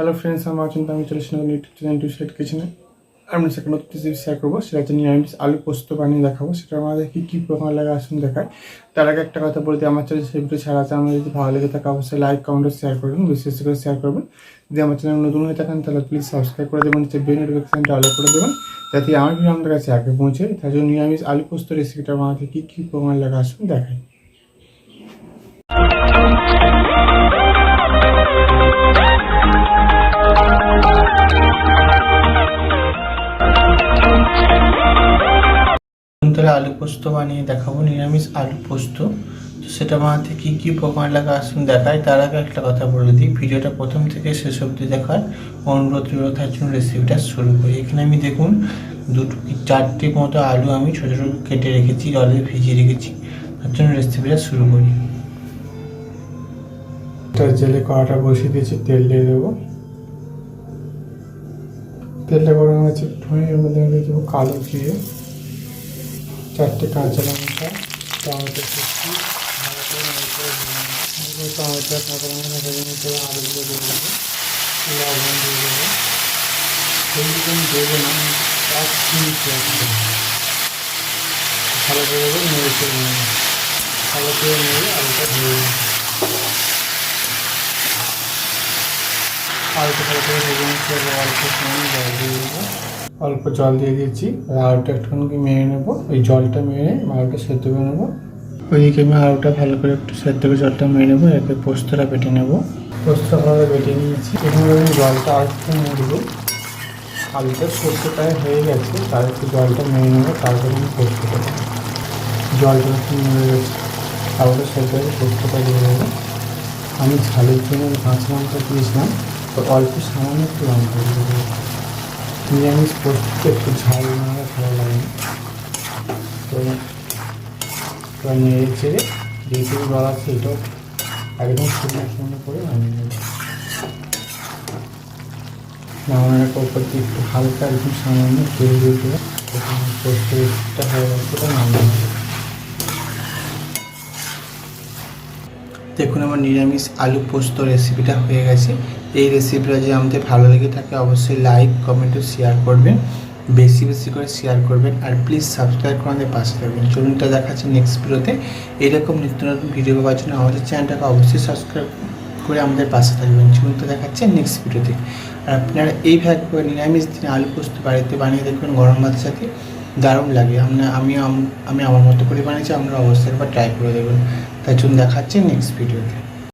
Hello friends, আমার চিন্তা আমি চলে এসেছিলাম ইউটিউব চ্যানেল টু সেট কিচেনে। আমি সেখানে নতুন রেসিপি শেয়ার করবো, সেটা হচ্ছে নিরামিষ আলু পোস্ত বানিয়ে দেখাবো। সেটা আমাদের কী প্রকার লাগে আসুন দেখায়। তার আগে একটা কথা বলতে, আমার চ্যানেল সেই ভিডিও ছাড়াতে আমার যদি ভালো লেগে থাকে অবশ্যই লাইক কমেন্ট শেয়ার করবেন, বিশেষ করে শেয়ার করবেন। যদি আমার চ্যানেল নতুন হয়ে থাকেন তাহলে প্লিজ সাবস্ক্রাইব করে দেবেন, যে বেল নোটিফিকেশনটা অল করে দেবেন, যাতে আমার ভিডিও আমাদের কাছে আগে পৌঁছে। তার জন্য নিরামিষ আলু পোস্ত রেসিপিটা আমাদের কী প্রকার লাগে আসুন দেখায়। আলু পোস্ত বানিয়ে দেখাবো, নিরামিষ আলু পোস্ত। তো সেটা বানাতে কী কী উপকরণ লাগে আসুন দেখায়। তার আগে একটা কথা বলে দিই, ভিডিওটা প্রথম থেকে শেষ অবধি দেখার অনুরোধ রইল। তার জন্য রেসিপিটা শুরু করি। এখানে আমি দেখুন চারটে মতো আলু আমি ছোটো ছোটো কেটে রেখেছি, জলে ভিজিয়ে রেখেছি। তার জন্য রেসিপিটা শুরু করি। জেলে কড়াটা বসিয়ে দিয়েছি, তেল দিয়ে দেবো। তেলটা গরম আছে, এর মধ্যে দিয়ে দেবো কালো জিরে, চারটে কাঁচা লঙ্কা, টমেটো কুচি, টমেটো কাঁচা লঙ্কা ভেজে আলুগুলো দিয়ে দেবো, লবণ দিয়ে দেবো। সেইগুলো আমি দেবো না, 1 মিনিট রাখবো। ভালো করে দেবো, নেড়ে চেড়ে নেবো, ভালো করে নেড়ে আলুটা ধুয়ে দেবো। আলুটা ভালো করে ভেজে নিচ্ছি, অল্প সময় জল দিয়ে দেবো। অল্প জল দিয়ে দিয়েছি, আলুটা একটুখানি মেরে নেবো। ওই জলটা মেরে আলুটা সেদ্ধ করে নেবো। ওইদিকে আমি আলুটা ভালো করে একটু সেদ্ধ করে জলটা মেরে নেবো। এরপরে পোস্তটা বেটে নেবো। পোস্তটা ভালো বেটে নিয়েছি। এখানে আমি জলটা আর একটু নেবো। আলুটা সেদ্ধ প্রায় হয়ে গেছে, তার একটু জলটা মেরে নেবো। তারপরে আমি পোস্তটা দেবো। জলটা একটু নেড়ে গেছে, আলুটা সেদ্ধ করে পোস্তটা দিয়ে দেবো। আমি ঝালের জন্য কাঁচা লঙ্কা দিয়েছিলাম, তো অল্প সামান্য একটু লঙ্কা দিয়ে দেবো। নিরামিষ পোস্ততে একটু ঝাল না ভালো লাগে না। তো নেড়ে চেড়ে যেটুকু জল আছে এটাও একদম শুকনো করে নামিয়ে নেব। নামানোর উপর দিয়ে একটু হালকা একদম সামান্য তেল দিয়ে দেবো। পোস্তটা হয়ে গেছে, ওটা নামিয়ে নেব। দেখুন আমার নিরামিষ আলু পোস্ত রেসিপিটা হয়ে গেছে। এই রেসিপিটা যদি আমাদের ভালো লেগে থাকে অবশ্যই লাইক কমেন্ট ও শেয়ার করবেন, বেশি বেশি করে শেয়ার করবেন। আর প্লিজ সাবস্ক্রাইব করে আমাদের পাশে থাকবেন। চলুনটা দেখাচ্ছি নেক্সট ভিডিওতে। এরকম নিত্য নতুন ভিডিও পাওয়ার জন্য আমাদের চ্যানেলটাকে অবশ্যই সাবস্ক্রাইব করে আমাদের পাশে থাকবেন। চলুনটা দেখাচ্ছে নেক্সট ভিডিওতে। আর আপনারা এইভাবে নিরামিষ দিনে আলু পোস্ত বাড়িতে বানিয়ে দেখবেন, গরম ভাতের সাথে দারুণ লাগে। আমি আমার মতো করে বানিয়েছি, আপনারা অবশ্যই একবার ট্রাই করে দেবেন। তাই জন্য দেখাচ্ছে নেক্সট ভিডিওতে।